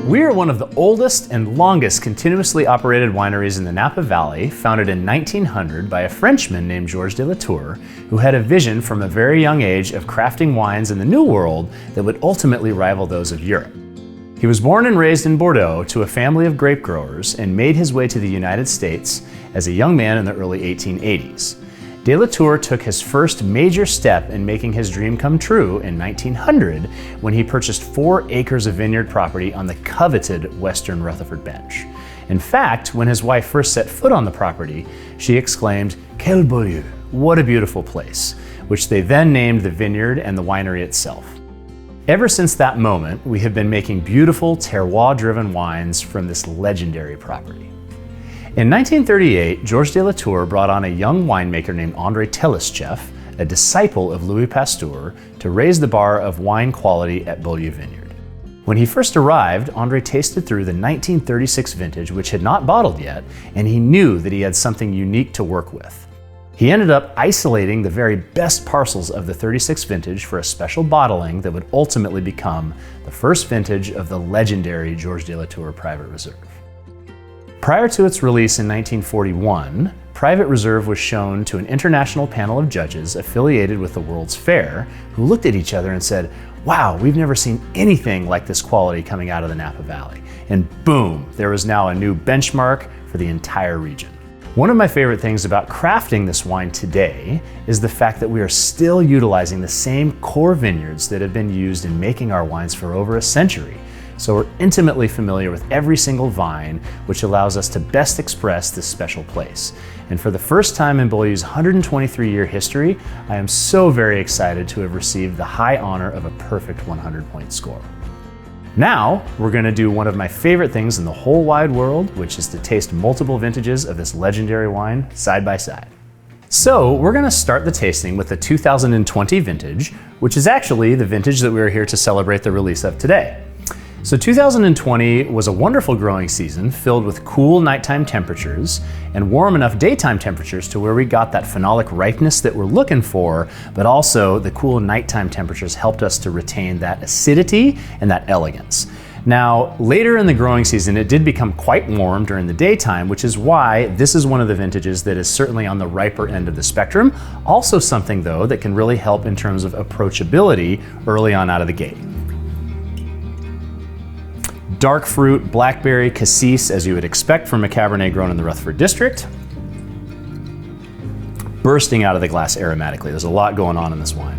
We are one of the oldest and longest continuously operated wineries in the Napa Valley, founded in 1900 by a Frenchman named Georges de Latour, who had a vision from a very young age of crafting wines in the New World that would ultimately rival those of Europe. He was born and raised in Bordeaux to a family of grape growers and made his way to the United States as a young man in the early 1880s. De Latour took his first major step in making his dream come true in 1900 when he purchased 4 acres of vineyard property on the coveted western Rutherford bench. In fact, when his wife first set foot on the property, she exclaimed, "Quel Beaulieu, what a beautiful place," which they then named the vineyard and the winery itself. Ever since that moment, we have been making beautiful terroir-driven wines from this legendary property. In 1938, Georges de Latour brought on a young winemaker named André Telescheff, a disciple of Louis Pasteur, to raise the bar of wine quality at Beaulieu Vineyard. When he first arrived, André tasted through the 1936 vintage, which had not bottled yet, and he knew that he had something unique to work with. He ended up isolating the very best parcels of the 36 vintage for a special bottling that would ultimately become the first vintage of the legendary Georges de Latour Private Reserve. Prior to its release in 1941, Private Reserve was shown to an international panel of judges affiliated with the World's Fair, who looked at each other and said, "Wow, we've never seen anything like this quality coming out of the Napa Valley." And boom, there was now a new benchmark for the entire region. One of my favorite things about crafting this wine today is the fact that we are still utilizing the same core vineyards that have been used in making our wines for over a century. So we're intimately familiar with every single vine, which allows us to best express this special place. And for the first time in Beaulieu's 123-year history, I am so very excited to have received the high honor of a perfect 100-point score. Now, we're gonna do one of my favorite things in the whole wide world, which is to taste multiple vintages of this legendary wine side by side. So we're gonna start the tasting with the 2020 vintage, which is actually the vintage that we're here to celebrate the release of today. So 2020 was a wonderful growing season filled with cool nighttime temperatures and warm enough daytime temperatures to where we got that phenolic ripeness that we're looking for, but also the cool nighttime temperatures helped us to retain that acidity and that elegance. Now, later in the growing season, it did become quite warm during the daytime, which is why this is one of the vintages that is certainly on the riper end of the spectrum. Also something though that can really help in terms of approachability early on out of the gate. Dark fruit, blackberry, cassis, as you would expect from a Cabernet grown in the Rutherford district. Bursting out of the glass aromatically. There's a lot going on in this wine.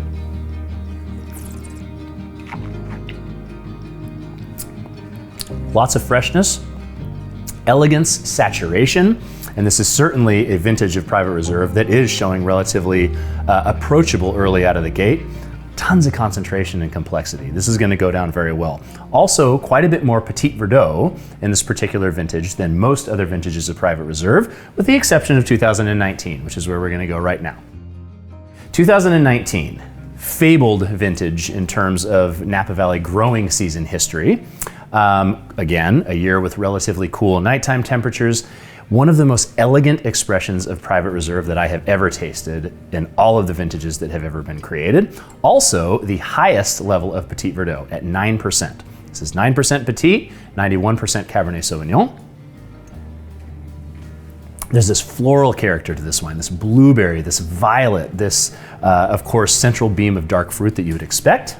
Lots of freshness, elegance, saturation, and this is certainly a vintage of Private Reserve that is showing relatively approachable early out of the gate. Tons of concentration and complexity. This is going to go down very well. Also, quite a bit more Petit Verdot in this particular vintage than most other vintages of Private Reserve, with the exception of 2019, which is where we're going to go right now. 2019, fabled vintage in terms of Napa Valley growing season history. Again, a year with relatively cool nighttime temperatures. One of the most elegant expressions of Private Reserve that I have ever tasted in all of the vintages that have ever been created. Also, the highest level of Petit Verdot at 9%. This is 9% Petit, 91% Cabernet Sauvignon. There's this floral character to this wine, this blueberry, this violet, this, of course, central beam of dark fruit that you would expect.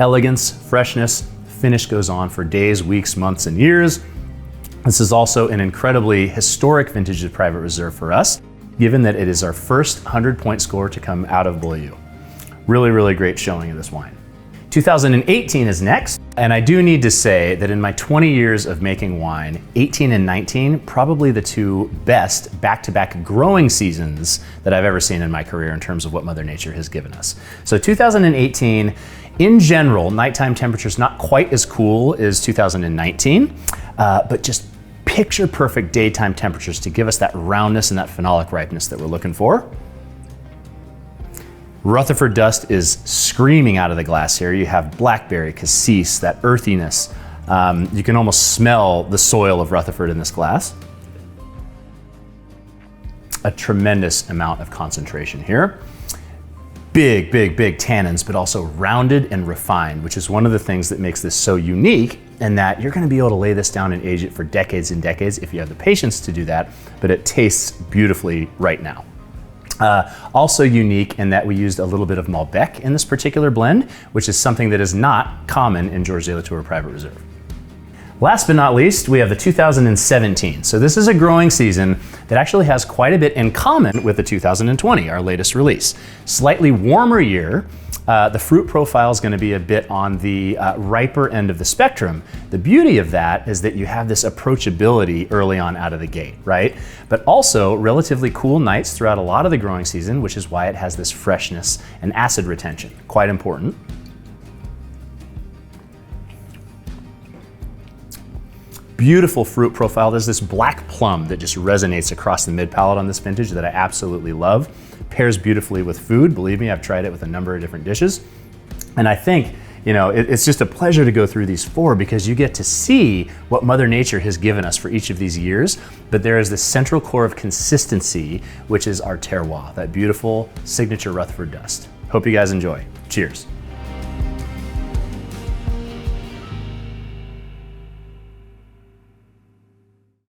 Elegance, freshness, finish goes on for days, weeks, months, and years. This is also an incredibly historic vintage of Private Reserve for us, given that it is our first 100-point score to come out of Beaulieu. Really, really great showing of this wine. 2018 is next, and I do need to say that in my 20 years of making wine, 18 and 19, probably the two best back-to-back growing seasons that I've ever seen in my career in terms of what Mother Nature has given us. So 2018, in general, nighttime temperatures not quite as cool as 2019, but just picture perfect daytime temperatures to give us that roundness and that phenolic ripeness that we're looking for. Rutherford dust is screaming out of the glass here. You have blackberry, cassis, that earthiness. You can almost smell the soil of Rutherford in this glass. A tremendous amount of concentration here. big tannins, but also rounded and refined, which is one of the things that makes this so unique, and that you're gonna be able to lay this down and age it for decades and decades if you have the patience to do that, but it tastes beautifully right now. Also unique in that we used a little bit of Malbec in this particular blend, which is something that is not common in Georges de Latour Private Reserve. Last but not least, we have the 2017. So this is a growing season that actually has quite a bit in common with the 2020, our latest release. Slightly warmer year. The fruit profile is going to be a bit on the riper end of the spectrum. The beauty of that is that you have this approachability early on out of the gate, right? But also relatively cool nights throughout a lot of the growing season, which is why it has this freshness and acid retention. Quite important. Beautiful fruit profile. There's this black plum that just resonates across the mid palate on this vintage that I absolutely love. Pairs beautifully with food. Believe me, I've tried it with a number of different dishes. And I think, it's just a pleasure to go through these four because you get to see what Mother Nature has given us for each of these years. But there is this central core of consistency, which is our terroir, that beautiful signature Rutherford dust. Hope you guys enjoy. Cheers.